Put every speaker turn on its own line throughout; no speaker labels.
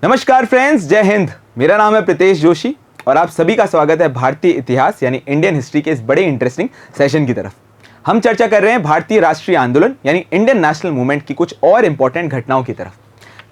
नमस्कार फ्रेंड्स, जय हिंद। मेरा नाम है प्रीतेश जोशी और आप सभी का स्वागत है भारतीय इतिहास यानी इंडियन हिस्ट्री के इस बड़े इंटरेस्टिंग सेशन की तरफ। हम चर्चा कर रहे हैं भारतीय राष्ट्रीय आंदोलन यानी इंडियन नेशनल मूवमेंट की कुछ और इंपॉर्टेंट घटनाओं की तरफ।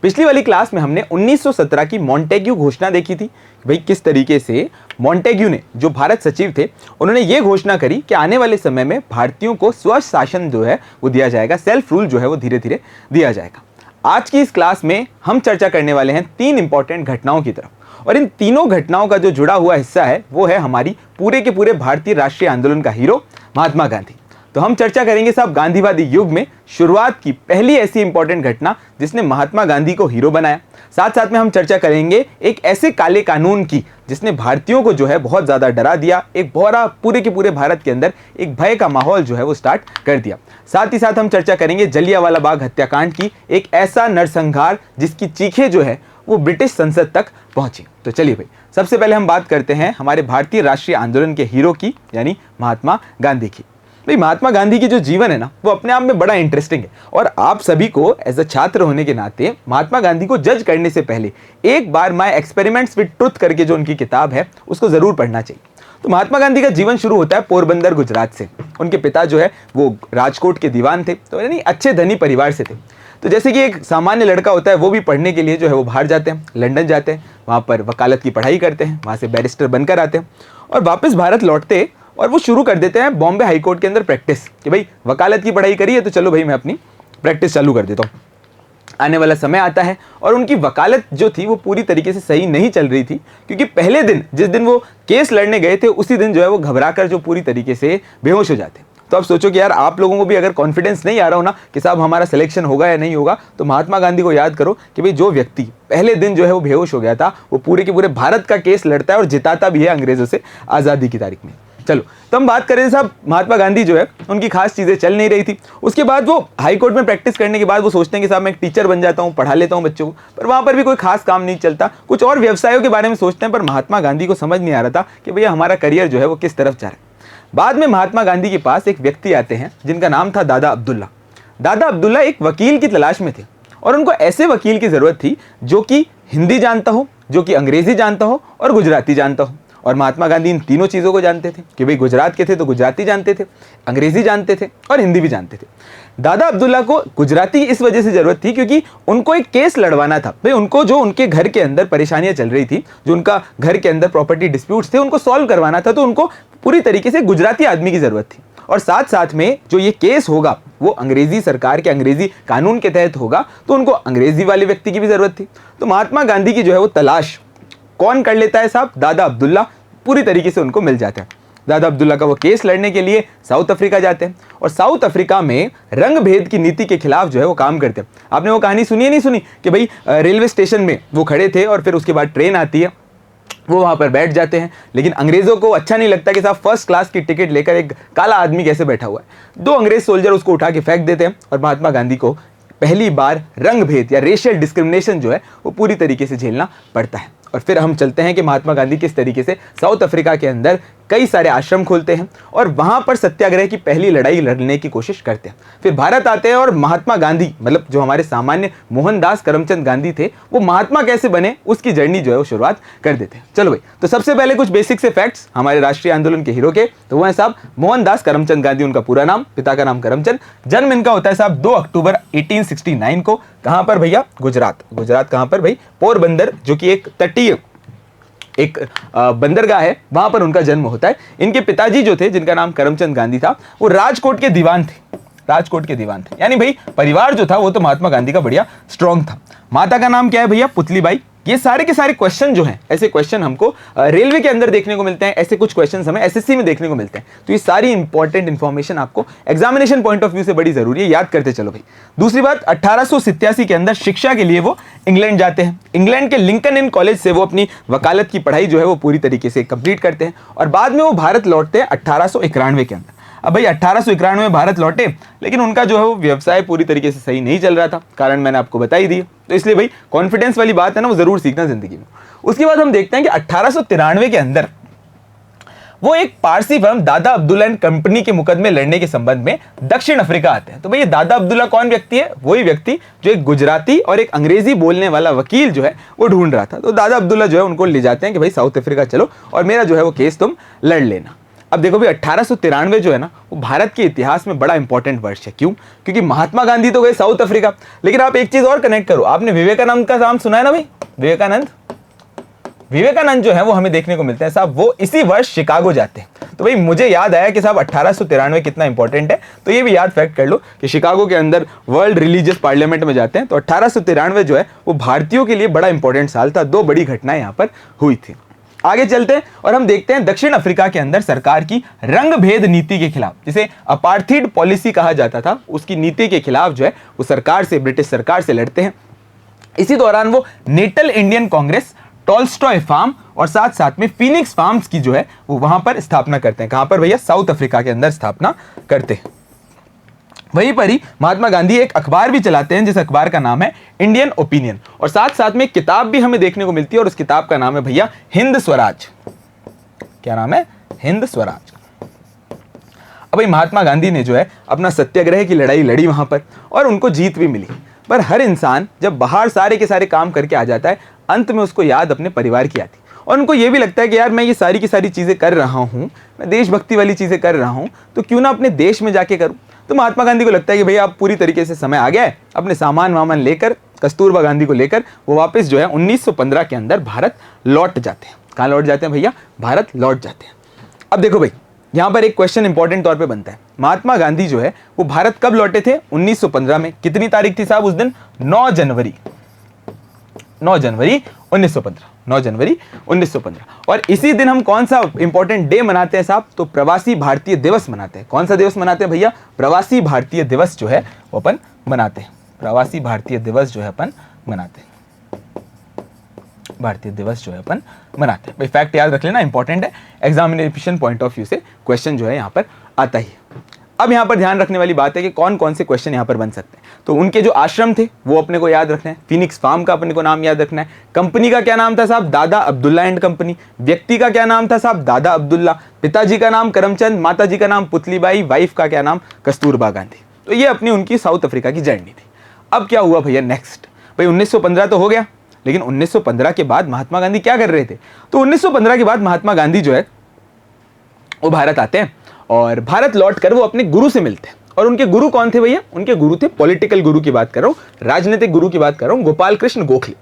पिछली वाली क्लास में हमने 1917 की मॉन्टेग्यू घोषणा देखी थी। भाई किस तरीके से मॉन्टेग्यू ने, जो भारत सचिव थे, उन्होंने ये घोषणा करी कि आने वाले समय में भारतीयों को स्वशासन जो है वो दिया जाएगा, सेल्फ रूल जो है वो धीरे धीरे दिया जाएगा। आज की इस क्लास में हम चर्चा करने वाले हैं तीन इंपॉर्टेंट घटनाओं की तरफ, और इन तीनों घटनाओं का जो जुड़ा हुआ हिस्सा है वो है हमारी पूरे के पूरे भारतीय राष्ट्रीय आंदोलन का हीरो महात्मा गांधी। तो हम चर्चा करेंगे साहब गांधीवादी युग में शुरुआत की पहली ऐसी इंपॉर्टेंट घटना जिसने महात्मा गांधी को हीरो बनाया। साथ साथ में हम चर्चा करेंगे एक ऐसे काले कानून की जिसने भारतीयों को जो है बहुत ज्यादा डरा दिया, एक पूरे के पूरे भारत के अंदर एक भय का माहौल जो है वो स्टार्ट कर दिया। साथ ही साथ हम चर्चा करेंगे जलियांवाला बाग हत्याकांड की, एक ऐसा नरसंहार जिसकी चीखें जो है वो ब्रिटिश संसद तक पहुंची। तो चलिए भाई, सबसे पहले हम बात करते हैं हमारे भारतीय राष्ट्रीय आंदोलन के हीरो की, यानी महात्मा गांधी की। भाई महात्मा गांधी की जो जीवन है ना वो अपने आप में बड़ा इंटरेस्टिंग है, और आप सभी को एज अ छात्र होने के नाते महात्मा गांधी को जज करने से पहले एक बार माय एक्सपेरिमेंट्स विद ट्रुथ करके जो उनकी किताब है उसको जरूर पढ़ना चाहिए। तो महात्मा गांधी का जीवन शुरू होता है पोरबंदर गुजरात से। उनके पिता जो है वो राजकोट के दीवान थे, तो यानी अच्छे धनी परिवार से थे। तो जैसे कि एक सामान्य लड़का होता है वो भी पढ़ने के लिए जो है वो बाहर जाते हैं, लंदन जाते हैं, वहाँ पर वकालत की पढ़ाई करते हैं, वहाँ से बैरिस्टर बनकर आते हैं और वापस भारत लौटते और वो शुरू कर देते हैं बॉम्बे हाई कोर्ट के अंदर प्रैक्टिस कि भाई वकालत की पढ़ाई करी है तो चलो भाई मैं अपनी प्रैक्टिस चालू कर देता हूँ। आने वाला समय आता है और उनकी वकालत जो थी वो पूरी तरीके से सही नहीं चल रही थी, क्योंकि पहले दिन जिस दिन वो केस लड़ने गए थे उसी दिन जो है वो घबराकर जो पूरी तरीके से बेहोश हो जाते। तो आप सोचो कि यार आप लोगों को भी अगर कॉन्फिडेंस नहीं आ रहा हो ना कि साहब हमारा सिलेक्शन होगा या नहीं होगा, तो महात्मा गांधी को याद करो कि भाई जो व्यक्ति पहले दिन जो है वो बेहोश हो गया था वो पूरे के पूरे भारत का केस लड़ता है और जिताता भी है अंग्रेजों से आज़ादी की तारीख में। चलो तो हम बात करें साहब, महात्मा गांधी जो है उनकी खास चीज़ें चल नहीं रही थी। उसके बाद वो हाई कोर्ट में प्रैक्टिस करने के बाद वो सोचते हैं कि साहब मैं एक टीचर बन जाता हूँ, पढ़ा लेता हूँ बच्चों को, पर वहाँ पर भी कोई खास काम नहीं चलता। कुछ और व्यवसायों के बारे में सोचते हैं, पर महात्मा गांधी को समझ नहीं आ रहा था कि भैया हमारा करियर जो है वो किस तरफ जा रहा है। बाद में महात्मा गांधी के पास एक व्यक्ति आते हैं जिनका नाम था दादा अब्दुल्ला। दादा अब्दुल्ला एक वकील की तलाश में थे और उनको ऐसे वकील की जरूरत थी जो कि हिंदी जानता हो, जो कि अंग्रेजी जानता हो और गुजराती जानता हो। और महात्मा गांधी इन तीनों चीज़ों को जानते थे कि भाई गुजरात के थे तो गुजराती जानते थे, अंग्रेजी जानते थे और हिंदी भी जानते थे। दादा अब्दुल्ला को गुजराती इस वजह से ज़रूरत थी क्योंकि उनको एक केस लड़वाना था। भाई उनको जो उनके घर के अंदर परेशानियां चल रही थी, जो उनका घर के अंदर प्रॉपर्टी डिस्प्यूट्स थे, उनको सॉल्व करवाना था। तो उनको पूरी तरीके से गुजराती आदमी की ज़रूरत थी, और साथ साथ में जो ये केस होगा वो अंग्रेजी सरकार के अंग्रेजी कानून के तहत होगा, तो उनको अंग्रेजी वाले व्यक्ति की भी ज़रूरत थी। तो महात्मा गांधी की जो है वो तलाश कौन कर लेता है साहब? दादा अब्दुल्ला पूरी तरीके से उनको मिल जाता है। दादा अब्दुल्ला का वो केस लड़ने के लिए साउथ अफ्रीका जाते हैं और साउथ अफ्रीका में रंग भेद की नीति के खिलाफ जो है वो काम करते हैं। आपने वो कहानी सुनी है नहीं सुनी कि भाई रेलवे स्टेशन में वो खड़े थे और फिर उसके बाद ट्रेन आती है, वो वहाँ पर बैठ जाते हैं, लेकिन अंग्रेज़ों को अच्छा नहीं लगता कि साहब फर्स्ट क्लास की टिकट लेकर एक काला आदमी कैसे बैठा हुआ है। दो अंग्रेज सोल्जर उसको उठा के फेंक देते हैं और महात्मा गांधी को पहली बार रंग भेद या रेशियल डिस्क्रिमिनेशन जो है वो पूरी तरीके से झेलना पड़ता है। और फिर हम चलते हैं कि महात्मा गांधी किस तरीके से साउथ अफ्रीका के अंदर कई सारे आश्रम खोलते हैं और वहां पर सत्याग्रह की पहली लड़ाई लड़ने की कोशिश करते हैं। फिर भारत आते हैं और महात्मा गांधी, मतलब जो हमारे सामान्य मोहनदास करमचंद गांधी थे, वो महात्मा कैसे बने उसकी जर्नी जो है वो शुरुआत कर देते हैं। चलो भाई, तो सबसे पहले कुछ बेसिक से फैक्ट्स हमारे राष्ट्रीय आंदोलन के हीरो के, तो वो है साहब मोहनदास करमचंद गांधी, उनका पूरा नाम, पिता का नाम करमचंद। जन्म इनका होता है साहब 2 अक्टूबर 1869 को। कहां पर भैया? गुजरात। गुजरात कहां पर भाई? पोरबंदर, जो कि एक तटीय एक बंदरगाह है, वहां पर उनका जन्म होता है। इनके पिताजी जो थे, जिनका नाम करमचंद गांधी था, वो राजकोट के दीवान थे। राजकोट के दीवान थे, यानी भाई परिवार जो था वो तो महात्मा गांधी का बढ़िया स्ट्रांग था। माता का नाम क्या है भैया? पुतलीबाई। ये सारे के सारे क्वेश्चन जो हैं, ऐसे क्वेश्चन हमको रेलवे के अंदर देखने को मिलते हैं, ऐसे कुछ क्वेश्चन हमें एसएससी में देखने को मिलते हैं। तो ये सारी इंपॉर्टेंट इंफॉर्मेशन आपको एग्जामिनेशन पॉइंट ऑफ व्यू से बड़ी जरूरी है, याद करते चलो भाई। दूसरी बात, 1887 के अंदर शिक्षा के लिए वो इंग्लैंड जाते हैं। इंग्लैंड के लिंकन इन कॉलेज से वो अपनी वकालत की पढ़ाई जो है वो पूरी तरीके से कंप्लीट करते हैं और बाद में वो भारत लौटते हैं 1891 के अंदर। अब भाई 1891 में भारत लौटे, लेकिन उनका जो है वो व्यवसाय पूरी तरीके से सही नहीं चल रहा था, कारण मैंने आपको बता ही दी। तो इसलिए भाई कॉन्फिडेंस वाली बात है ना, वो जरूर सीखना जिंदगी में। उसके बाद हम देखते हैं कि 1893 के अंदर वो एक पारसी फर्म दादा अब्दुल्ला एंड कंपनी के मुकदमे लड़ने के संबंध में दक्षिण अफ्रीका आते हैं। तो भाई ये दादा अब्दुल्ला कौन व्यक्ति है? वही व्यक्ति जो एक गुजराती और एक अंग्रेजी बोलने वाला वकील जो है वो ढूंढ रहा था। तो दादा अब्दुल्ला जो है उनको ले जाते हैं कि भाई साउथ अफ्रीका चलो और मेरा जो है वो केस तुम लड़ लेना। अब देखो भाई 1893 जो है ना वो भारत के इतिहास में बड़ा इंपॉर्टेंट वर्ष है। क्यों? क्योंकि महात्मा गांधी तो गए साउथ अफ्रीका, लेकिन आप एक चीज और कनेक्ट करो, आपने विवेकानंद का नाम सुना है ना भाई? विवेकानंद जो है वो हमें देखने को मिलते हैं साहब वो इसी वर्ष शिकागो जाते हैं। तो भाई मुझे याद आया कि साहब 1893 कितना इंपॉर्टेंट है, तो ये भी याद फैक्ट कर लो कि शिकागो के अंदर वर्ल्ड रिलीजियस पार्लियामेंट में जाते हैं। तो 1893 जो है वो भारतीयों के लिए बड़ा इंपॉर्टेंट साल था। दो बड़ी घटनाएं यहां पर हुई थी। आगे चलते हैं और हम देखते हैं दक्षिण अफ्रीका के अंदर सरकार की रंग भेद नीति के खिलाफ, जिसे अपार्थीड पॉलिसी कहा जाता था, उसकी नीति के खिलाफ जो है वो सरकार से, ब्रिटिश सरकार से लड़ते हैं। इसी दौरान वो Natal Indian Congress, Tolstoy Farm और साथ साथ में फीनिक्स फार्म्स की जो है वो वहां पर स्थापना करते हैं। कहां पर भैया? साउथ अफ्रीका के अंदर स्थापना करते हैं। वहीं पर ही महात्मा गांधी एक अखबार भी चलाते हैं जिस अखबार का नाम है इंडियन ओपिनियन, और साथ साथ में एक किताब भी हमें देखने को मिलती है और उस किताब का नाम है भैया हिंद स्वराज। क्या नाम है? हिंद स्वराज। अब भाई महात्मा गांधी ने जो है अपना सत्याग्रह की लड़ाई लड़ी वहां पर और उनको जीत भी मिली। पर हर इंसान जब बाहर सारे के सारे काम करके आ जाता है, अंत में उसको याद अपने परिवार की आती है और उनको ये भी लगता है कि यार मैं ये सारी की सारी चीजें कर रहा हूं, मैं देशभक्ति वाली चीजें कर रहा हूं, तो क्यों ना अपने देश में जाके करूं। तो महात्मा गांधी को लगता है कि भैया अब पूरी तरीके से समय आ गया है, अपने सामान वामान लेकर, कस्तूरबा गांधी को लेकर वो वापस जो है 1915 के अंदर भारत लौट जाते हैं। कहाँ लौट जाते हैं भैया? भारत लौट जाते हैं। अब देखो भाई यहां पर एक क्वेश्चन इंपॉर्टेंट तौर पे बनता है, महात्मा गांधी जो है वो भारत कब लौटे थे? 1915 में। कितनी तारीख थी साहब उस दिन? 9 जनवरी 1915। और इसी दिन हम कौन सा इंपॉर्टेंट डे मनाते हैं साहब? तो प्रवासी भारतीय दिवस मनाते हैं। कौन सा दिवस मनाते हैं भैया? प्रवासी भारतीय दिवस जो है वो अपन मनाते हैं। प्रवासी भारतीय दिवस जो है अपन मनाते हैं। भारतीय दिवस जो है अपन मनाते हैं। भाई फैक्ट याद रख लेना, इंपॉर्टेंट है, एग्जामिनेशन पॉइंट ऑफ व्यू से क्वेश्चन जो है यहाँ पर आता ही है। अब यहाँ पर ध्यान रखने वाली बात है कि कौन कौन से क्वेश्चन यहाँ पर बन सकते हैं। तो उनके जो आश्रम थे वो अपने को याद रखना है, फिनिक्स फार्म का अपने को नाम याद रखना है, कंपनी का क्या नाम था साहब? दादा अब्दुल्ला एंड कंपनी, व्यक्ति का क्या नाम था साहब? दादा अब्दुल्ला, पिताजी का नाम करमचंद, माताजी का नाम पुतलीबाई, वाइफ का क्या नाम? कस्तूरबा गांधी। तो ये अपनी उनकी साउथ अफ्रीका की जर्नी थी। अब क्या हुआ भैया नेक्स्ट? भाई 1915 तो हो गया, लेकिन 1915 के बाद महात्मा गांधी क्या कर रहे थे? तो 1915 के बाद महात्मा गांधी जो है वो भारत आते हैं और भारत लौटकर वो अपने गुरु से मिलते हैं। और उनके गुरु कौन थे भैया? उनके गुरु थे, पॉलिटिकल गुरु की बात कर रहा हूँ, राजनीतिक गुरु की बात कर रहा हूँ, गोपाल कृष्ण गोखले।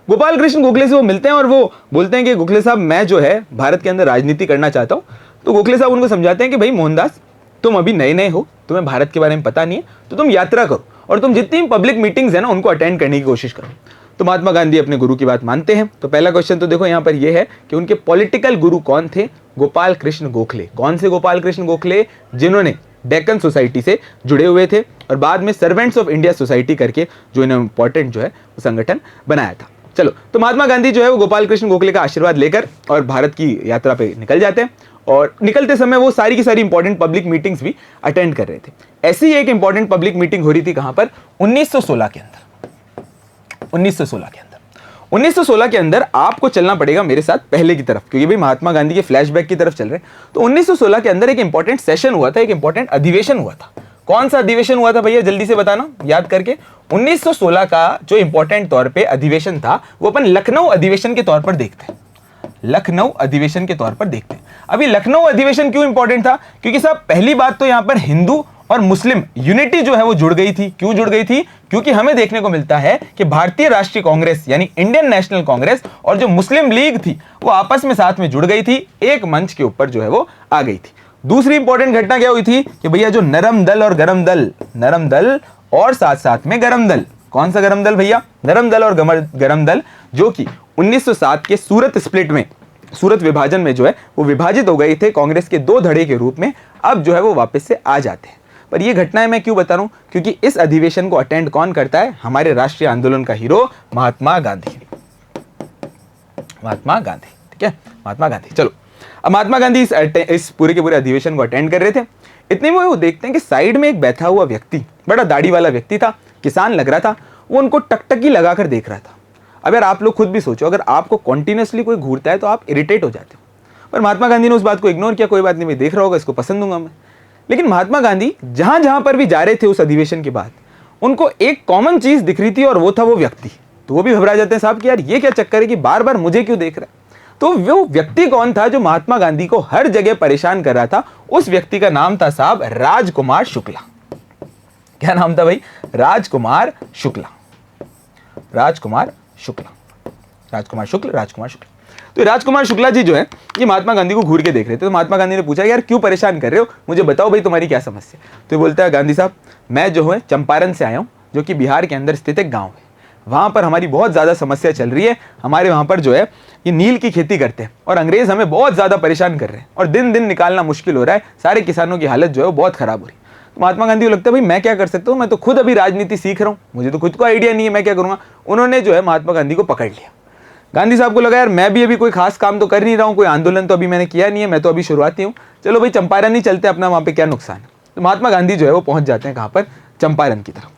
गोपाल कृष्ण गोखले से वो मिलते हैं और वो बोलते हैं कि गोखले साहब मैं जो है भारत के अंदर राजनीति करना चाहता हूँ। तो गोखले साहब उनको समझाते हैं कि भाई मोहनदास तुम अभी नए नए हो, तुम्हें भारत के बारे में पता नहीं है, तो तुम यात्रा करो और तुम जितनी पब्लिक मीटिंग्स है ना उनको अटेंड करने की कोशिश करो। तो महात्मा गांधी अपने गुरु की बात मानते हैं। तो पहला क्वेश्चन तो देखो यहाँ पर यह है कि उनके पॉलिटिकल गुरु कौन थे? गोपाल कृष्ण गोखले। कौन से गोपाल कृष्ण गोखले? जिन्होंने डेक्कन सोसाइटी से जुड़े हुए थे और बाद में सर्वेंट्स ऑफ इंडिया सोसाइटी करके जो इन्हें इंपॉर्टेंट जो है वो संगठन बनाया था। चलो, तो महात्मा गांधी जो है वो गोपाल कृष्ण गोखले का आशीर्वाद लेकर और भारत की यात्रा पे निकल जाते हैं और निकलते समय वो सारी की सारी इंपॉर्टेंट पब्लिक मीटिंग्स भी अटेंड कर रहे थे। ऐसी ही एक इंपॉर्टेंट पब्लिक मीटिंग हो रही थी कहां पर? 1916 के अंदर। 1916 के अंदर आपको चलना पड़ेगा मेरे साथ पहले की तरफ, क्योंकि भाई महात्मा गांधी के फ्लैशबैक की तरफ चल रहे हैं। तो 1916 के अंदर एक इंपॉर्टेंट सेशन हुआ था, एक इंपॉर्टेंट अधिवेशन हुआ था। कौन सा अधिवेशन हुआ था भैया? जल्दी से बताना याद करके। 1916 का जो इंपॉर्टेंट तौर पे अधिवेशन था वो अपन लखनऊ अधिवेशन के तौर पर देखते हैं। लखनऊ अधिवेशन के तौर पर देखते हैं। अभी लखनऊ अधिवेशन क्यों इंपॉर्टेंट था? क्योंकि साहब पहली बात तो यहां पर हिंदू और मुस्लिम यूनिटी जो है वो जुड़ गई थी। क्यों जुड़ गई थी? क्योंकि हमें देखने को मिलता है कि भारतीय राष्ट्रीय कांग्रेस यानी इंडियन नेशनल कांग्रेस और जो मुस्लिम लीग थी वो आपस में साथ में जुड़ गई थी, एक मंच के ऊपर जो है वो आ गई थी। दूसरी इंपॉर्टेंट घटना क्या हुई थी कि भैया जो नरम दल और गरम दल, नरम दल और साथ साथ में गरम दल, कौन सा गरम दल भैया? नरम दल और गरम दल, जो कि 1907 के सूरत स्प्लिट में, सूरत विभाजन में जो है वो विभाजित हो गए थे कांग्रेस के दो धड़े के रूप में, अब जो है वो वापस से आ जाते हैं। पर ये घटनाएं मैं क्यों बता रहा हूं? क्योंकि इस अधिवेशन को अटेंड कौन करता है? हमारे राष्ट्रीय आंदोलन का हीरो महात्मा गांधी। महात्मा गांधी, ठीक है, महात्मा गांधी। चलो, अब महात्मा गांधी इस पूरे के पूरे अधिवेशन को अटेंड कर रहे थे। इतने में वो देखते हैं कि साइड में एक बैठा हुआ व्यक्ति, बड़ा दाढ़ी वाला व्यक्ति था, किसान लग रहा था, वो उनको टकटकी लगाकर देख रहा था। अब यार आप लोग खुद भी सोचो, अगर आपको कॉन्टिन्यूसली कोई घूरता है तो आप इरिटेट हो जाते हो। पर महात्मा गांधी ने उस बात को इग्नोर किया, कोई बात नहीं भाई, देख रहा होगा, इसको पसंद दूंगा मैं। लेकिन महात्मा गांधी जहां जहां पर भी जा रहे थे उस अधिवेशन के बाद, उनको एक कॉमन चीज दिख रही थी और वो था वो व्यक्ति। तो वो भी घबरा जाते हैं साहब कि यार ये क्या चक्कर है कि बार बार मुझे क्यों देख रहा है। तो वो व्यक्ति कौन था जो महात्मा गांधी को हर जगह परेशान कर रहा था? उस व्यक्ति का नाम था साहब राजकुमार शुक्ला। क्या नाम था भाई? राजकुमार शुक्ला। राजकुमार शुक्ला, राजकुमार शुक्ल, राजकुमार शुक्ला। तो राजकुमार शुक्ला जी जो है ये महात्मा गांधी को घूर के देख रहे थे। तो महात्मा गांधी ने पूछा यार क्यों परेशान कर रहे हो, मुझे बताओ भाई तुम्हारी क्या समस्या। तो बोलता है गांधी साहब मैं जो है चंपारण से आया हूँ, जो कि बिहार के अंदर स्थित एक गाँव है। वहाँ पर हमारी बहुत ज़्यादा समस्या चल रही है। हमारे वहाँ पर जो है ये नील की खेती करते हैं और अंग्रेज़ हमें बहुत ज़्यादा परेशान कर रहे हैं और दिन दिन निकालना मुश्किल हो रहा है। सारे किसानों की हालत जो है वो बहुत ख़राब हो रही है। तो महात्मा गांधी को लगता है भाई मैं क्या कर सकता हूँ, मैं तो खुद अभी राजनीति सीख रहा हूँ, मुझे तो खुद को आइडिया नहीं है, मैं क्या करूँगा। उन्होंने जो है महात्मा गांधी को पकड़ लिया। गांधी साहब को लगा यार मैं भी अभी कोई खास काम तो कर नहीं रहा हूँ, कोई आंदोलन तो अभी मैंने किया नहीं है, मैं तो अभी शुरुआती हूँ, चलो भाई चंपारण ही चलते अपना, वहाँ पे क्या नुकसान है। तो महात्मा गांधी जो है वो पहुँच जाते हैं कहाँ पर? चंपारण की तरफ।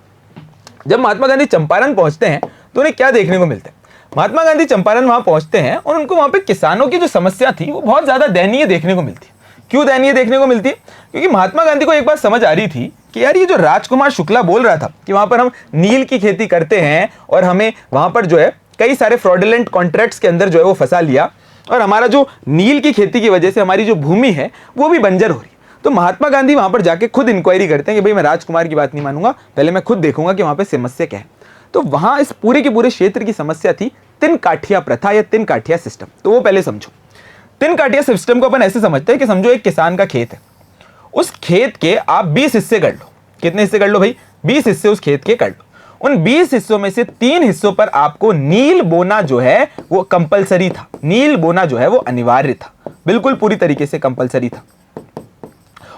जब महात्मा गांधी चंपारण पहुँचते हैं तो उन्हें क्या देखने को मिलता है? महात्मा गांधी चंपारण वहाँ पहुँचते हैं और उनको वहाँ पे किसानों की जो समस्या थी वो बहुत ज़्यादा दयनीय देखने को मिलती है। क्यों दयनीय देखने को मिलती है? क्योंकि महात्मा गांधी को एक बात समझ आ रही थी कि यार ये जो राजकुमार शुक्ला बोल रहा था कि वहाँ पर हम नील की खेती करते हैं और हमें वहाँ पर जो है कई सारे फ्रॉडुलेंट कॉन्ट्रैक्ट्स के अंदर जो है वो फंसा लिया और हमारा जो नील की खेती की वजह से हमारी जो भूमि है वो भी बंजर हो रही है। तो महात्मा गांधी वहाँ पर जाके खुद इंक्वायरी करते हैं कि भाई मैं राजकुमार की बात नहीं मानूंगा, पहले मैं खुद देखूंगा कि वहाँ पर समस्या क्या है। तो वहाँ इस पूरे के पूरे क्षेत्र की समस्या थी तिन काठिया प्रथा या तिन काठिया सिस्टम। तो वो पहले समझो। तिन काठिया सिस्टम को अपन ऐसे समझते हैं कि समझो एक किसान का खेत है, उस खेत के आप 20 हिस्से कर लो। कितने हिस्से कर लो भाई? 20 हिस्से उस खेत के कर लो। उन 20 हिस्सों में से 3 हिस्सों पर आपको नील बोना जो है वो कंपलसरी था। नील बोना जो है वो अनिवार्य था, बिल्कुल पूरी तरीके से कंपलसरी था।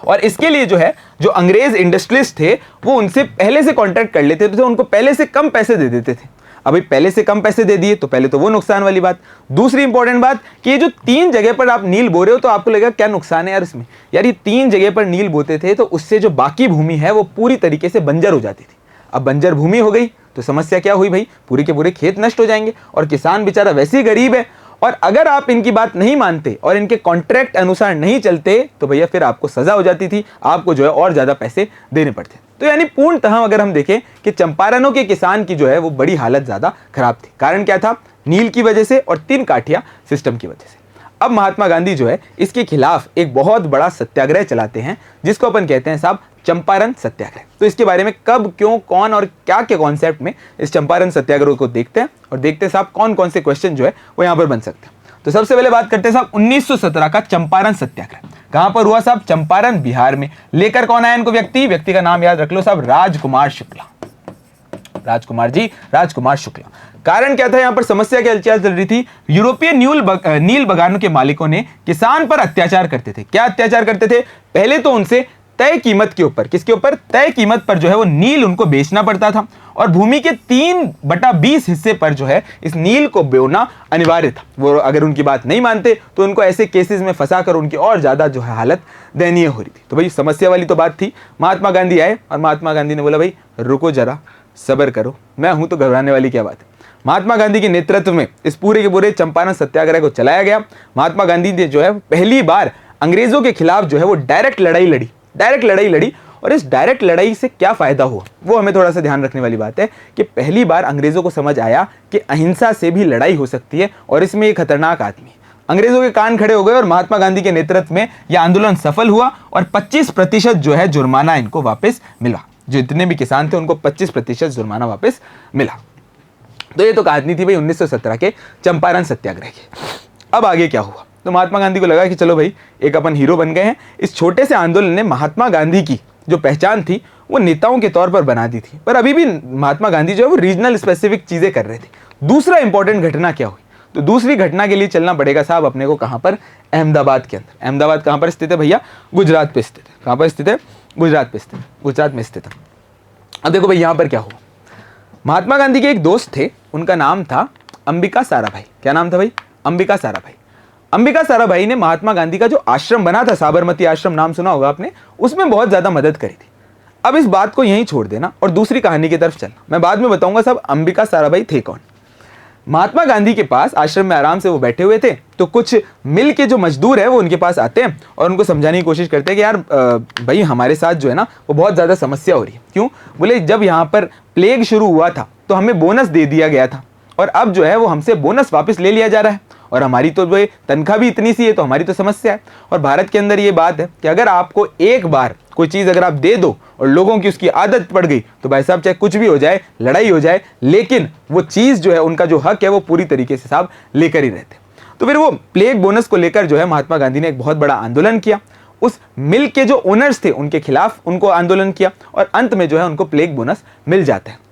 और इसके लिए जो है जो अंग्रेज इंडस्ट्रियलिस्ट थे वो उनसे पहले से कॉन्ट्रैक्ट कर लेते थे, उनको पहले से कम पैसे दे देते थे। अभी पहले से कम पैसे दे दिए तो पहले तो वो नुकसान वाली बात। दूसरी इंपॉर्टेंट बात कि ये जो 3 जगह पर आप नील बो रहे हो तो आपको लगेगा क्या नुकसान है यार इसमें। यार ये 3 जगह पर नील बोते थे तो उससे जो बाकी भूमि है वो पूरी तरीके से बंजर हो जाती थी। अब बंजर भूमि हो गई तो समस्या क्या हुई भाई? पूरे के पूरे खेत नष्ट हो जाएंगे और किसान बेचारा वैसे ही गरीब है। और अगर आप इनकी बात नहीं मानते और इनके कॉन्ट्रैक्ट अनुसार नहीं चलते तो भैया फिर आपको सजा हो जाती थी, आपको जो है और ज्यादा पैसे देने पड़ते। तो यानी पूर्णतः अगर हम देखें कि चंपारणों के किसान की जो है वो बड़ी हालत ज्यादा खराब थी। कारण क्या था? नील की वजह से और तिन काठिया सिस्टम की वजह से। अब महात्मा गांधी जो है इसके खिलाफ एक बहुत बड़ा सत्याग्रह चलाते हैं जिसको अपन कहते हैं साहब चंपारण सत्याग्रह। तो इसके बारे में कब, क्यों, कौन और क्या के कॉन्सेप्ट में इस चंपारण सत्याग्रह को देखते हैं और देखते हैं साहब कौन कौन से क्वेश्चन जो है वो यहाँ पर बन सकते हैं। तो सबसे पहले बात करते हैं साहब 1917 का चंपारण सत्याग्रह। कहां पर हुआ साहब? चंपारण, बिहार में। लेकर कौन आया इनको? व्यक्ति का नाम याद रख लो साहब, राजकुमार शुक्ला। राजकुमार जी, राजकुमार शुक्ला। कारण क्या था? यहां पर समस्या क्या चल रही थी? यूरोपीय नील बागानों के मालिकों ने किसान पर अत्याचार करते थे। क्या अत्याचार करते थे? पहले तो उनसे तय कीमत के ऊपर, किसके ऊपर? तय कीमत पर जो है वो नील उनको बेचना पड़ता था और भूमि के 3/20 हिस्से पर जो है इस नील को बोना अनिवार्य था। वो अगर उनकी बात नहीं मानते तो उनको ऐसे केसेस में फंसाकर उनकी और ज्यादा जो है हालत दयनीय हो रही थी। तो भाई समस्या वाली तो बात थी। महात्मा गांधी आए और महात्मा गांधी ने बोला भाई रुको जरा, सब्र करो, मैं हूं तो घबराने वाली क्या बात है। महात्मा गांधी के नेतृत्व में इस पूरे के पूरे चंपारण सत्याग्रह को चलाया गया। महात्मा गांधी ने जो है पहली बार अंग्रेजों के खिलाफ जो है वो डायरेक्ट लड़ाई लड़ी। और इस डायरेक्ट लड़ाई से क्या फायदा हुआ वो हमें थोड़ा सा ध्यान रखने वाली बात है कि पहली बार अंग्रेजों को समझ आया कि अहिंसा से भी लड़ाई हो सकती है और इसमें एक खतरनाक आदमी है। अंग्रेजों के कान खड़े हो गए और महात्मा गांधी के नेतृत्व में यह आंदोलन सफल हुआ और 25% जो है जुर्माना इनको वापस मिला। जो इतने भी किसान थे उनको 25% जुर्माना वापस मिला। तो ये तो कहानी थी भाई 1917 के चंपारण सत्याग्रह की। अब आगे क्या हुआ? तो महात्मा गांधी को लगा कि चलो भाई एक अपन हीरो बन गए हैं। इस छोटे से आंदोलन ने महात्मा गांधी की जो पहचान थी वो नेताओं के तौर पर बना दी थी, पर अभी भी महात्मा गांधी जो है वो रीजनल स्पेसिफिक चीजें कर रहे थे। दूसरा इंपॉर्टेंट घटना क्या हुई? तो दूसरी घटना के लिए चलना पड़ेगा साहब अपने को कहां पर? अहमदाबाद के अंदर। अहमदाबाद कहां पर स्थित है भैया? गुजरात पे स्थित है। कहां पर स्थित है? गुजरात पे स्थित, गुजरात में स्थित है। अब देखो भाई यहां पर क्या हुआ। महात्मा गांधी के एक दोस्त थे, उनका नाम था अंबिका साराभाई। क्या नाम था भाई? अंबिका साराभाई। अंबिका साराभाई ने महात्मा गांधी का जो आश्रम बना था, साबरमती आश्रम, नाम सुना होगा आपने, उसमें बहुत ज्यादा मदद करी थी। अब इस बात को यहीं छोड़ देना और दूसरी कहानी की तरफ चलना। मैं बाद में बताऊंगा साहब अंबिका साराभाई थे कौन। महात्मा गांधी के पास आश्रम में आराम से वो बैठे हुए थे, तो कुछ मिल के जो मजदूर है वो उनके पास आते हैं और उनको समझाने की कोशिश करते हैं कि यार भाई हमारे साथ जो है ना वो बहुत ज़्यादा समस्या हो रही है। क्यों? बोले जब यहाँ पर प्लेग शुरू हुआ था तो हमें बोनस दे दिया गया था और अब जो है वो हमसे बोनस वापस ले लिया जा रहा है और हमारी तो भाई तनख्वाह भी इतनी सी है, तो हमारी तो समस्या है। और भारत के अंदर ये बात है कि अगर आपको एक बार कोई चीज़ अगर आप दे दो और लोगों की उसकी आदत पड़ गई तो भाई साहब चाहे कुछ भी हो जाए, लड़ाई हो जाए, लेकिन वो चीज़ जो है उनका जो हक है वो पूरी तरीके से साहब लेकर ही रहते। तो फिर वो प्लेग बोनस को लेकर जो है महात्मा गांधी ने एक बहुत बड़ा आंदोलन किया। उस मिल के जो ओनर्स थे उनके खिलाफ उनको आंदोलन किया और अंत में जो है उनको प्लेग बोनस मिल जाता है।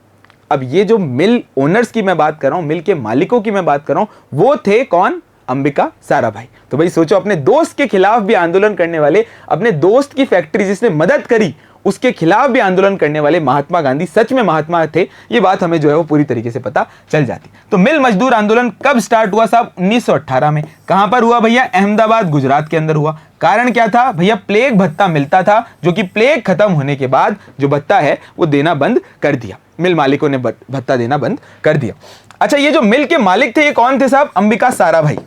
अब ये जो मिल ओनर्स की मैं बात कर रहा हूं, मिल के मालिकों की मैं बात कर रहा हूं, वो थे कौन? अंबिका साराभाई। तो भाई सोचो, अपने दोस्त के खिलाफ भी आंदोलन करने वाले, अपने दोस्त की फैक्ट्री जिसने मदद करी उसके खिलाफ भी आंदोलन करने वाले महात्मा गांधी सच में महात्मा थे, ये बात हमें जो है वो पूरी तरीके से पता चल जाती। तो मिल मजदूर आंदोलन कब स्टार्ट हुआ साहब? 1918 में। कहां पर हुआ भैया? अहमदाबाद, गुजरात के अंदर हुआ। कारण क्या था भैया? प्लेग भत्ता मिलता था, जो कि प्लेग खत्म होने के बाद जो भत्ता है वो देना बंद कर दिया। मिल मालिकों ने भत्ता देना बंद कर दिया। अच्छा, ये जो मिल के मालिक थे ये कौन थे साहब? अंबिका साराभाई।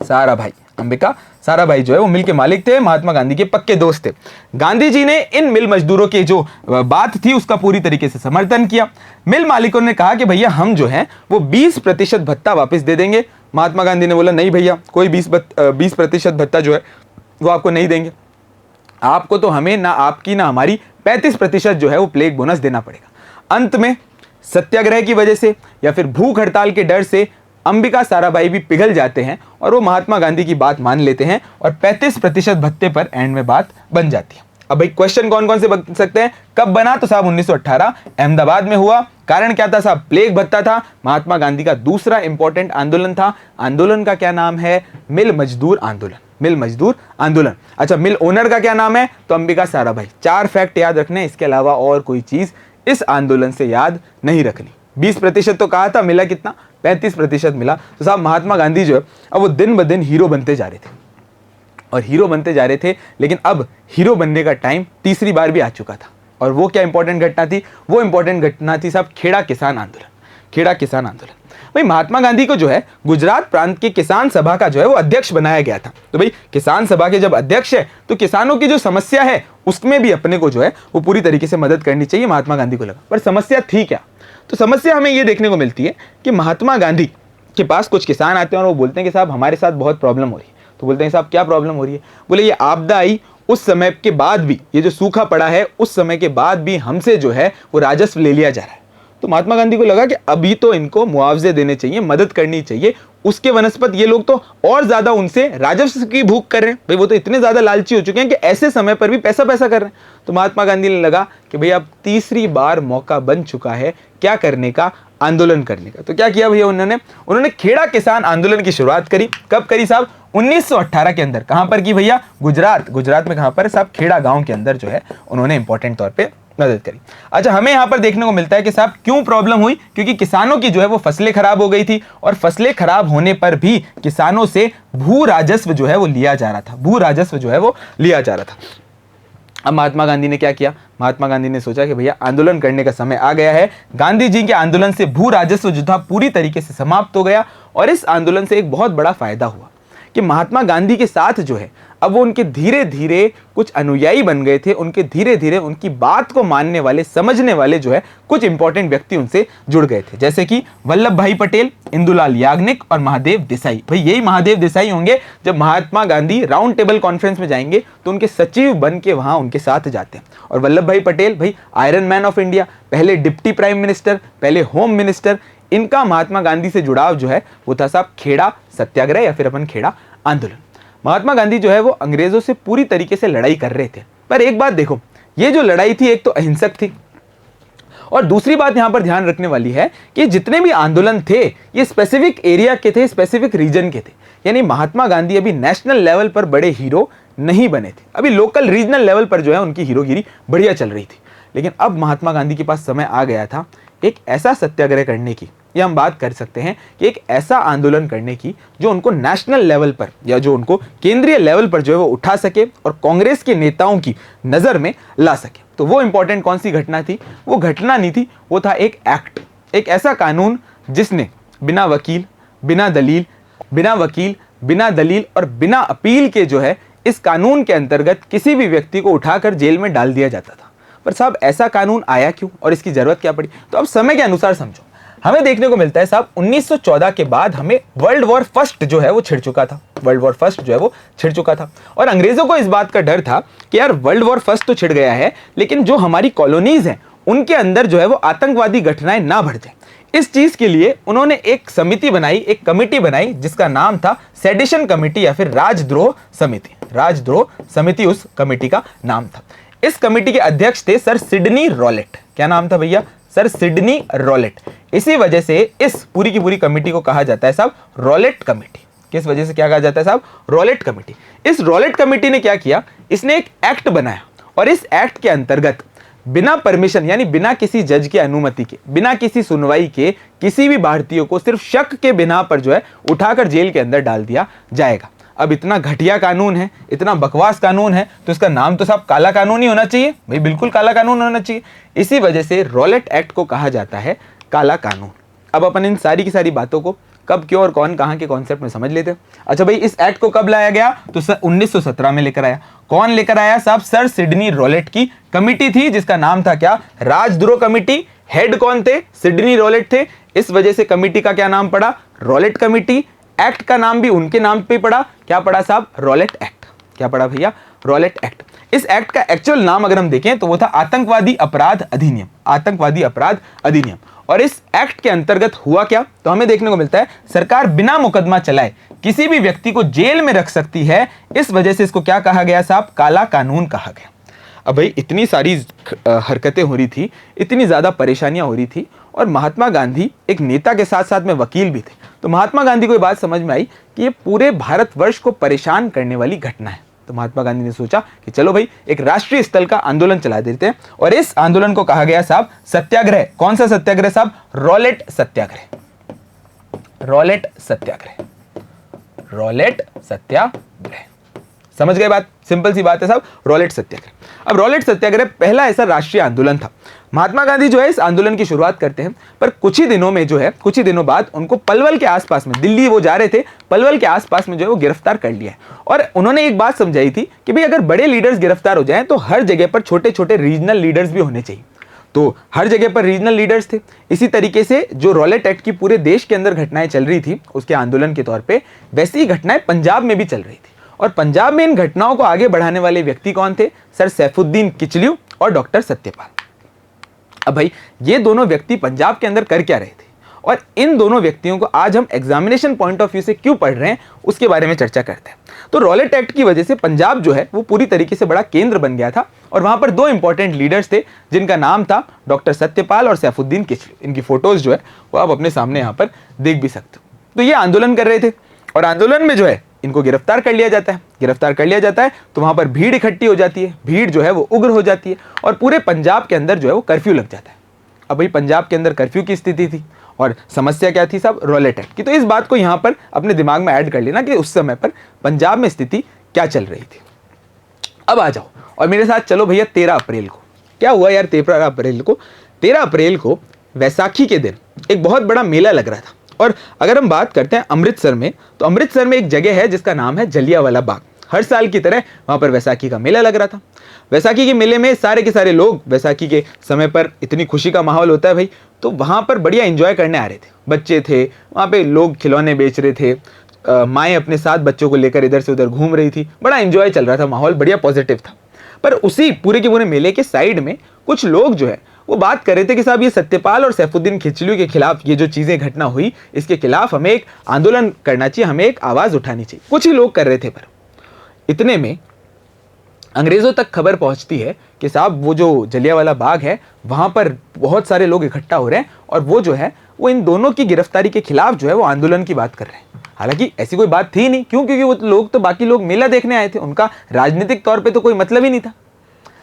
साराभाई, अंबिका साराभाई जो है वो मिल के मालिक थे, महात्मा गांधी के पक्के दोस्त थे। गांधी जी ने इन मिल मजदूरों की जो बात थी उसका पूरी तरीके से समर्थन किया। मिल मालिकों ने कहा कि भैया हम जो है वो 20% भत्ता वापस दे देंगे। महात्मा गांधी ने बोला नहीं भैया, कोई 20% भत्ता जो है वो आपको नहीं देंगे, आपको तो हमें ना आपकी ना हमारी 35% जो है वो प्लेग बोनस देना पड़ेगा। अंत में सत्याग्रह की वजह से या फिर भूख हड़ताल के डर से अंबिका साराभाई भी पिघल जाते हैं और वो महात्मा गांधी की बात मान लेते हैं और 35% भत्ते पर एंड में बात बन जाती है। अब भाई क्वेश्चन कौन कौन से बन सकते हैं? कब बना? तो साहब 1918 अहमदाबाद में हुआ। कारण क्या था साहब? प्लेग भत्ता था। महात्मा गांधी का दूसरा इंपॉर्टेंट आंदोलन था। आंदोलन का क्या नाम है? मिल मजदूर आंदोलन। मिल मजदूर आंदोलन। अच्छा, मिल ओनर का क्या नाम है? तो अंबिका साराभाई। 4 फैक्ट याद रखने, इसके अलावा और कोई चीज इस आंदोलन से याद नहीं रखनी। 20% तो कहा था, मिला कितना? 35% मिला। तो साहब महात्मा गांधी जो है अब वो दिन ब दिन हीरो बनते जा रहे थे और हीरो बनते जा रहे थे, लेकिन अब हीरो बनने का टाइम तीसरी बार भी आ चुका था। और वो क्या इंपॉर्टेंट घटना थी? वो इंपॉर्टेंट घटना थी साहब खेड़ा किसान आंदोलन। खेड़ा किसान आंदोलन। भाई महात्मा गांधी को जो है गुजरात प्रांत के किसान सभा का जो है वो अध्यक्ष बनाया गया था। तो भाई किसान सभा के जब अध्यक्ष है तो किसानों की जो समस्या है उसमें भी अपने को जो है वो पूरी तरीके से मदद करनी चाहिए, महात्मा गांधी को लगा। पर समस्या थी क्या? तो समस्या हमें ये देखने को मिलती है कि महात्मा गांधी के पास कुछ किसान आते हैं और वो बोलते हैं कि साहब हमारे साथ बहुत प्रॉब्लम हो रही है। तो बोलते हैं साहब क्या प्रॉब्लम हो रही है? बोले ये आपदा आई उस समय के बाद भी, ये जो सूखा पड़ा है उस समय के बाद भी हमसे जो है वो राजस्व ले लिया जा रहा है। तो महात्मा गांधी को लगा कि अभी तो इनको मुआवजे देने चाहिए, मदद करनी चाहिए। उसके वनस्पत ये लोग तो और ज्यादा उनसे राजस्व की भूख कर रहे हैं। भाई वो तो इतने ज्यादा लालची हो चुके हैं कि ऐसे समय पर भी पैसा पैसा कर रहे हैं। तो महात्मा गांधी ने लगा कि भाई अब तीसरी बार मौका बन चुका है क्या करने का? आंदोलन करने का। तो क्या किया भैया उन्होंने खेड़ा किसान आंदोलन की शुरुआत करी। कब करी साहब? 1918 के अंदर। कहां पर की भैया? गुजरात में। कहां पर साहब? खेड़ा गांव के अंदर जो है उन्होंने इंपॉर्टेंट तौर पे मदद करी। अच्छा, हमें यहां पर देखने को मिलता है कि साहब क्यों प्रॉब्लम हुई? क्योंकि किसानों की जो है वो फसलें खराब हो गई थी और फसलें खराब होने पर भी किसानों से भू राजस्व जो है वो लिया जा रहा था। भू राजस्व जो है वो लिया जा रहा था। अब महात्मा गांधी ने क्या किया? महात्मा गांधी ने सोचा कि भैया आंदोलन करने का समय आ गया है। गांधी जी के आंदोलन से भू राजस्व जो था पूरी तरीके से समाप्त हो गया और इस आंदोलन से एक बहुत बड़ा फायदा हुआ कि महात्मा गांधी के साथ जो है अब वो उनके धीरे धीरे कुछ अनुयायी बन गए थे। उनके धीरे धीरे उनकी बात को मानने वाले, समझने वाले जो है कुछ इंपॉर्टेंट व्यक्ति उनसे जुड़ गए थे, जैसे कि वल्लभ भाई पटेल, इंदुलाल याग्निक और महादेव देसाई। भाई यही महादेव देसाई होंगे जब Mahatma Gandhi round table conference में जाएंगे तो उनके सचिव बन के वहां उनके साथ जाते हैं। और वल्लभ भाई पटेल भाई आयरन मैन ऑफ इंडिया, पहले डिप्टी प्राइम मिनिस्टर, पहले होम मिनिस्टर। इनका महात्मा गांधी से जुड़ाव जो है वो था साहब खेड़ा सत्याग्रह या फिर अपन खेड़ा आंदोलन। महात्मा गांधी जो है वो अंग्रेजों से पूरी तरीके से लड़ाई कर रहे थे। पर एक बात देखो, ये जो लड़ाई थी एक तो अहिंसक थी और दूसरी बात यहां पर ध्यान रखने वाली है कि जितने भी आंदोलन थे ये स्पेसिफिक एरिया के थे, स्पेसिफिक रीजन के थे। यानी महात्मा गांधी अभी नेशनल लेवल पर बड़े हीरो नहीं बने थे, अभी लोकल रीजनल लेवल पर जो है उनकी हीरोगिरी बढ़िया चल रही थी। लेकिन अब महात्मा गांधी के पास समय आ गया था एक ऐसा सत्याग्रह करने की, या हम बात कर सकते हैं कि एक ऐसा आंदोलन करने की जो उनको नेशनल लेवल पर या जो उनको केंद्रीय लेवल पर जो है वो उठा सके और कांग्रेस के नेताओं की नजर में ला सके। तो वो इंपॉर्टेंट कौन सी घटना थी? वो घटना नहीं थी, वो था एक एक्ट, एक ऐसा कानून जिसने बिना वकील, बिना दलील, बिना वकील, बिना दलील और बिना अपील के जो है इस कानून के अंतर्गत किसी भी व्यक्ति को उठाकर जेल में डाल दिया जाता था। पर साहब ऐसा कानून आया क्यों और इसकी जरूरत क्या पड़ी? तो अब समय के अनुसार समझो। हमें देखने को मिलता है साहब 1914 के बाद हमें वर्ल्ड वॉर फर्स्ट जो है वो छिड़ चुका था। वर्ल्ड वॉर फर्स्ट जो है वो छिड़ चुका था और अंग्रेजों को इस बात का डर था कि यार वर्ल्ड वॉर फर्स्ट तो छिड़ गया है, लेकिन जो हमारी कॉलोनीज हैं उनके अंदर जो है वो आतंकवादी घटनाएं ना बढ़ जाए। इस चीज के लिए उन्होंने एक समिति बनाई, एक कमेटी बनाई जिसका नाम था सेडिशन कमेटी या फिर राजद्रोह समिति। राजद्रोह समिति उस कमेटी का नाम था। इस कमेटी के अध्यक्ष थे सर सिडनी रॉलेट। क्या नाम था भैया? Sir Sydney Rowlatt. इसी वजह से इस पूरी की पूरी कमेटी को कहा जाता है साहब रॉलेट कमेटी। किस वजह से क्या कहा जाता है साहब? Rowlatt committee. इस रॉलेट कमेटी ने क्या किया? इसने एक एक्ट बनाया और इस एक्ट के अंतर्गत बिना परमिशन यानी बिना किसी जज की अनुमति के, बिना किसी सुनवाई के किसी भी भारतीय को सिर्फ शक के बिना पर जो है उठाकर जेल के अंदर डाल दिया जाएगा। अब इतना घटिया कानून है, इतना बकवास कानून है, तो इसका नाम तो साहब काला कानून ही होना चाहिए भाई, बिल्कुल काला कानून होना चाहिए। इसी वजह से रॉलेट एक्ट को कहा जाता है काला कानून। अब अपन इन सारी की सारी बातों को कब, क्यों और कौन कहां के कॉन्सेप्ट में समझ लेते हैं। अच्छा भाई, इस एक्ट को कब लाया गया? तो 1917 में लेकर आया। कौन लेकर आया साहब? सर सिडनी रॉलेट की कमिटी थी जिसका नाम था क्या? राजद्रोह कमिटी। हेड कौन थे? सिडनी रॉलेट थे। इस वजह से कमिटी का क्या नाम पड़ा? Rowlatt committee. एक्ट का नाम भी उनके नाम पे पड़ा। क्या पड़ा साहब? Rowlatt act. क्या पड़ा भैया? Rowlatt act. इस एक्ट का एक्चुअल नाम अगर हम देखें तो वो था आतंकवादी अपराध अधिनियम। आतंकवादी अपराध अधिनियम। और इस एक्ट के अंतर्गत हुआ क्या? तो हमें देखने को मिलता है सरकार बिना मुकदमा चलाए किसी भी व्यक्ति को जेल में रख सकती है। इस वजह से इसको क्या कहा गया साहब? काला कानून कहा गया। अब भाई इतनी सारी हरकतें हो रही थी, इतनी ज्यादा परेशानियां हो रही थी और महात्मा गांधी एक नेता के साथ साथ में वकील भी थे। तो महात्मा गांधी को ये बात समझ में आई कि ये पूरे भारतवर्ष को परेशान करने वाली घटना है। तो महात्मा गांधी ने सोचा कि चलो भाई एक राष्ट्रीय स्तर का आंदोलन चला देते हैं और इस आंदोलन को कहा गया साहब सत्याग्रह। कौन सा सत्याग्रह साहब? रॉलेट सत्याग्रह। रॉलेट सत्याग्रह। रॉलेट सत्याग्रह। समझ गए बात? सिंपल सी बात है साहब, रॉलेट सत्याग्रह। अब रॉलेट सत्याग्रह पहला ऐसा राष्ट्रीय आंदोलन था। महात्मा गांधी जो है इस आंदोलन की शुरुआत करते हैं, पर कुछ ही दिनों बाद उनको पलवल के आसपास में, दिल्ली वो जा रहे थे, पलवल के आसपास में जो है वो गिरफ्तार कर लिया है। और उन्होंने एक बात समझाई थी कि भाई अगर बड़े लीडर्स गिरफ्तार हो जाएं तो हर जगह पर छोटे छोटे रीजनल लीडर्स भी होने चाहिए। तो हर जगह पर रीजनल लीडर्स थे। इसी तरीके से जो रॉलेट एक्ट की पूरे देश के अंदर घटनाएं चल रही थी उसके आंदोलन के तौर पे, वैसी ही घटनाएं पंजाब में भी चल रही थी। और पंजाब में इन घटनाओं को आगे बढ़ाने वाले व्यक्ति कौन थे? सर सैफुद्दीन किचलू और डॉक्टर सत्यपाल। अब भाई ये दोनों व्यक्ति पंजाब के अंदर कर क्या रहे थे और इन दोनों व्यक्तियों को आज हम एग्जामिनेशन पॉइंट ऑफ व्यू से क्यों पढ़ रहे हैं उसके बारे में चर्चा करते हैं। तो रॉलेट एक्ट की वजह से पंजाब जो है वो पूरी तरीके से बड़ा केंद्र बन गया था और वहां पर दो इंपॉर्टेंट लीडर्स थे जिनका नाम था डॉक्टर सत्यपाल और सैफुद्दीन किचलू। इनकी फोटोज जो है वो आप अपने सामने यहाँ पर देख भी सकते हो। तो ये आंदोलन कर रहे थे और आंदोलन में जो है इनको गिरफ्तार कर लिया जाता है। गिरफ्तार कर लिया जाता है तो वहां पर भीड़ इकट्ठी हो जाती है, भीड़ जो है वो उग्र हो जाती है और पूरे पंजाब के अंदर जो है वो कर्फ्यू लग जाता है। अब भाई पंजाब के अंदर कर्फ्यू की स्थिति थी और समस्या क्या थी साहब? रॉलेट एक्ट की। तो इस बात को यहां पर अपने दिमाग में ऐड कर लेना कि उस समय पर पंजाब में स्थिति क्या चल रही थी। अब आ जाओ और मेरे साथ चलो भैया 13 अप्रैल को। क्या हुआ यार 13 अप्रैल को? 13 अप्रैल को वैसाखी के दिन एक बहुत बड़ा मेला लग रहा था। और अगर हम बात करते हैं अमृतसर में, तो अमृतसर में एक जगह है जिसका नाम है जलियांवाला बाग। हर साल की तरह वहां पर वैसाखी का मेला लग रहा था। वैसाखी के मेले में सारे के सारे लोग, वैसाखी के समय पर इतनी खुशी का माहौल होता है भाई, तो वहां पर बढ़िया एंजॉय करने आ रहे थे। बच्चे थे वहां पे, लोग खिलौने बेच रहे थे, माएँ अपने साथ बच्चों को लेकर इधर से उधर घूम रही थी। बड़ा एंजॉय चल रहा था, माहौल बढ़िया पॉजिटिव था। पर उसी पूरे के पूरे मेले के साइड में कुछ लोग जो है वो बात कर रहे थे कि साहब ये सत्यपाल और सैफुद्दीन किचलू के खिलाफ ये जो चीजें घटना हुई इसके खिलाफ हमें एक आंदोलन करना चाहिए, हमें एक आवाज उठानी चाहिए। कुछ ही लोग कर रहे थे। पर इतने में अंग्रेजों तक खबर पहुंचती है कि साहब वो जो जलियांवाला बाग है वहां पर बहुत सारे लोग इकट्ठा हो रहे हैं और वो जो है वो इन दोनों की गिरफ्तारी के खिलाफ जो है वो आंदोलन की बात कर रहे हैं। हालांकि ऐसी कोई बात थी नहीं, क्यों? क्योंकि वो लोग तो, बाकी लोग मेला देखने आए थे, उनका राजनीतिक तौर पे तो कोई मतलब ही नहीं था।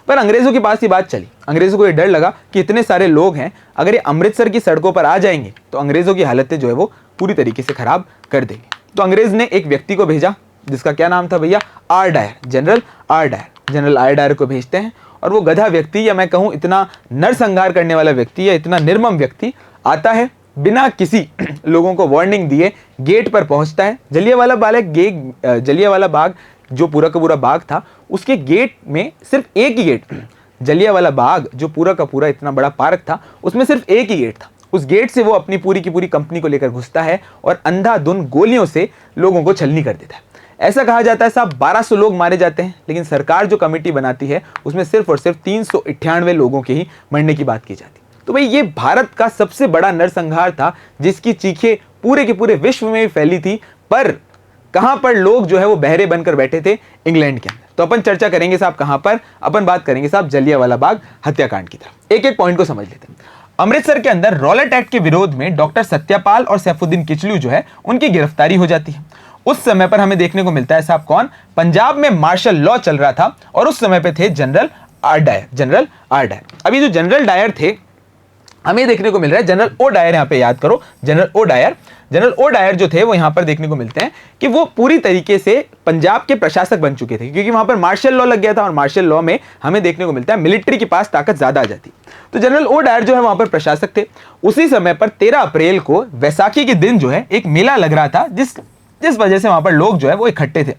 पर अंग्रेजों के पास ये बात चली। अंग्रेजों को ये डर लगा कि इतने सारे लोग हैं, अगर ये अमृतसर की सड़कों पर आ जाएंगे तो अंग्रेजों की हालतें जो है वो पूरी तरीके से खराब कर देंगे। तो अंग्रेज ने एक व्यक्ति को भेजा जिसका क्या नाम था भैया? R Dyer, general R Dyer. General R Dyer को भेजते हैं और वो गधा व्यक्ति, या मैं कहूँ इतना नरसंहार करने वाला व्यक्ति या इतना निर्मम व्यक्ति आता है, बिना किसी लोगों को वार्निंग दिए गेट पर पहुंचता है। जलियांवाला बाग जो पूरा का पूरा बाग था, उसके गेट में सिर्फ एक ही गेट, जलियांवाला बाग जो पूरा का पूरा इतना बड़ा पार्क था, उसमें सिर्फ एक ही गेट था। उस गेट से वो अपनी पूरी की पूरी कंपनी को लेकर घुसता है और अंधाधुंध गोलियों से लोगों को छलनी कर देता है। ऐसा कहा जाता है साहब 1200 लोग मारे जाते हैं, लेकिन सरकार जो कमेटी बनाती है उसमें सिर्फ और सिर्फ 398 लोगों के ही मरने की बात की जाती है। तो भाई ये भारत का सबसे बड़ा नरसंहार था, जिसकी चीखें पूरे के पूरे विश्व में फैली थी, पर कहां पर लोग जो है वो बहरे बनकर बैठे थे, इंग्लैंड के अंदर। तो अपन चर्चा करेंगे साहब कहां पर, अपन बात करेंगे साहब जलियांवाला बाग हत्याकांड की तरफ। एक एक पॉइंट को समझ लेते हैं। अमृतसर के अंदर रॉलेट एक्ट के विरोध में डॉक्टर सत्यपाल और सैफुद्दीन किचलू जो है उनकी गिरफ्तारी हो जाती है। उस समय पर हमें देखने को मिलता है साहब कौन, पंजाब में मार्शल लॉ चल रहा था और उस समय पे थे जनरल आर डायर। अभी जो जनरल डायर थे, हमें देखने को मिल रहा है जनरल ओ डायर, यहां पे याद करो जनरल ओ डायर जो थे वो यहां पर देखने को मिलते हैं कि वो पूरी तरीके से पंजाब के प्रशासक बन चुके थे, क्योंकि वहां पर मार्शल लॉ लग गया था और मार्शल लॉ में हमें देखने को मिलता है मिलिट्री के पास ताकत ज्यादा आ जाती। तो जनरल ओ डायर जो है वहां पर प्रशासक थे। उसी समय पर 13 अप्रैल को वैसाखी के दिन जो है एक मेला लग रहा था, जिस वजह से वहां पर लोग जो है वो इकट्ठे थे।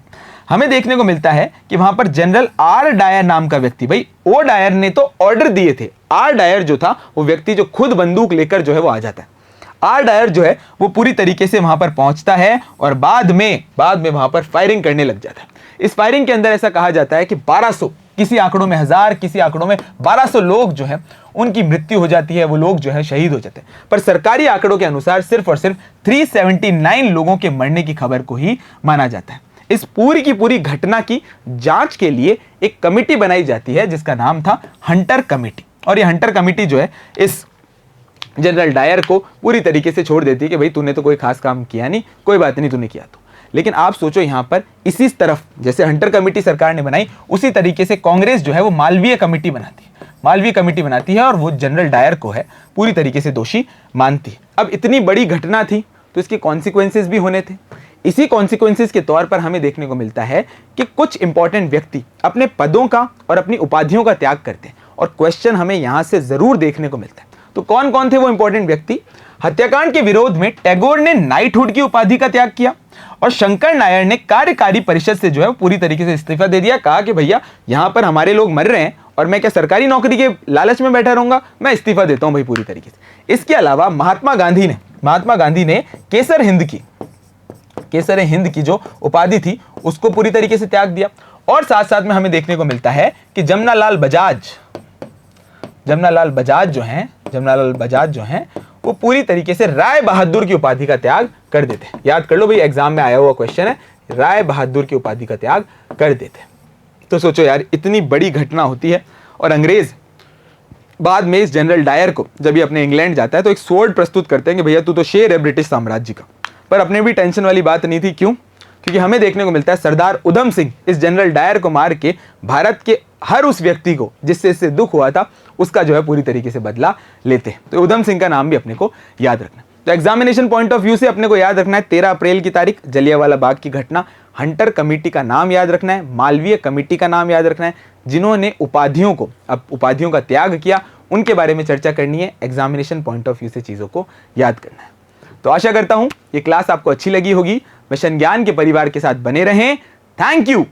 हमें देखने को मिलता है कि वहां पर जनरल आर डायर नाम का व्यक्ति, भाई ओ डायर ने तो ऑर्डर दिए थे, आर डायर जो था वो व्यक्ति जो खुद बंदूक लेकर जो है वो आ जाता है। आर डायर जो है वो पूरी तरीके से वहां पर पहुंचता है और बाद में वहां पर फायरिंग करने लग जाता है। इस फायरिंग के अंदर ऐसा कहा जाता है कि 1200, किसी आंकड़ों में 1000, किसी आंकड़ों में 1200 लोग जो है उनकी मृत्यु हो जाती है, वो लोग जो है शहीद हो जाते हैं। पर सरकारी आंकड़ों के अनुसार सिर्फ और सिर्फ 379 लोगों के मरने की खबर को ही माना जाता है। इस पूरी की पूरी घटना की जांच के लिए एक कमेटी बनाई जाती है जिसका नाम था हंटर कमेटी, और ये हंटर कमेटी जो है इस जनरल डायर को पूरी तरीके से छोड़ देती है कि भाई तूने तो कोई खास काम किया नहीं, कोई बात नहीं, तूने किया तो। लेकिन आप सोचो यहां पर इसी तरफ जैसे हंटर कमेटी सरकार ने बनाई, उसी तरीके से कांग्रेस जो है वो मालवीय कमेटी बनाती है और वो जनरल डायर को है पूरी तरीके से दोषी मानती है। अब इतनी बड़ी घटना थी तो इसके कॉन्सिक्वेंसेस भी होने थे। इसी कॉन्सिक्वेंसेस के तौर पर हमें देखने को मिलता है कि कुछ इंपॉर्टेंट व्यक्ति अपने पदों का और अपनी उपाधियों का त्याग करते हैं, और क्वेश्चन हमें यहां से जरूर देखने को मिलता है। तो कौन कौन थे वो इंपॉर्टेंट व्यक्ति? हत्याकांड के विरोध में टैगोर ने नाइटहुड की उपाधि का त्याग किया और शंकर नायर ने कार्यकारी परिषद से जो है पूरी तरीके से इस्तीफा दे दिया। कहा कि भैया यहां पर हमारे लोग मर रहे हैं और मैं क्या सरकारी नौकरी के लालच में बैठा रहूंगा, मैं इस्तीफा देता हूं भाई पूरी तरीके से। इसके अलावा महात्मा गांधी ने केसर हिंद की जो उपाधि थी उसको पूरी तरीके से त्याग दिया। और साथ साथ में हमें देखने को मिलता है कि जमनालाल बजाज जो हैं वो पूरी तरीके से राय बहादुर की उपाधि का त्याग कर देते हैं। याद कर लो भाई, एग्जाम में आया हुआ क्वेश्चन है, राय बहादुर की उपाधि का त्याग कर देते हैं। तो सोचो यार, इतनी बड़ी घटना होती है और अंग्रेज बाद में इस जनरल डायर को जब ये अपने इंग्लैंड जाता है तो एक स्वॉर्ड प्रस्तुत करते हैं कि भैया तू तो शेर है ब्रिटिश साम्राज्य का। पर अपने भी टेंशन वाली बात नहीं थी। क्यों? क्योंकि हमें देखने को मिलता है सरदार उधम सिंह इस जनरल डायर को मार के भारत के हर उस व्यक्ति को जिससे इससे दुख हुआ था उसका जो है पूरी तरीके से बदला लेते हैं। तो उधम सिंह का नाम भी अपने को याद रखना। तो एग्जामिनेशन पॉइंट ऑफ व्यू से अपने को याद रखना है 13 अप्रैल की तारीख, जलियांवाला बाग की घटना, हंटर कमेटी का नाम याद रखना है, मालवीय कमेटी का नाम याद रखना है, जिन्होंने उपाधियों का त्याग किया, उनके बारे में चर्चा करनी है। एग्जामिनेशन पॉइंट ऑफ व्यू से चीजों को याद करना है। तो आशा करता हूं ये क्लास आपको अच्छी लगी होगी। मिशन ज्ञान के परिवार के साथ बने रहें। Thank you.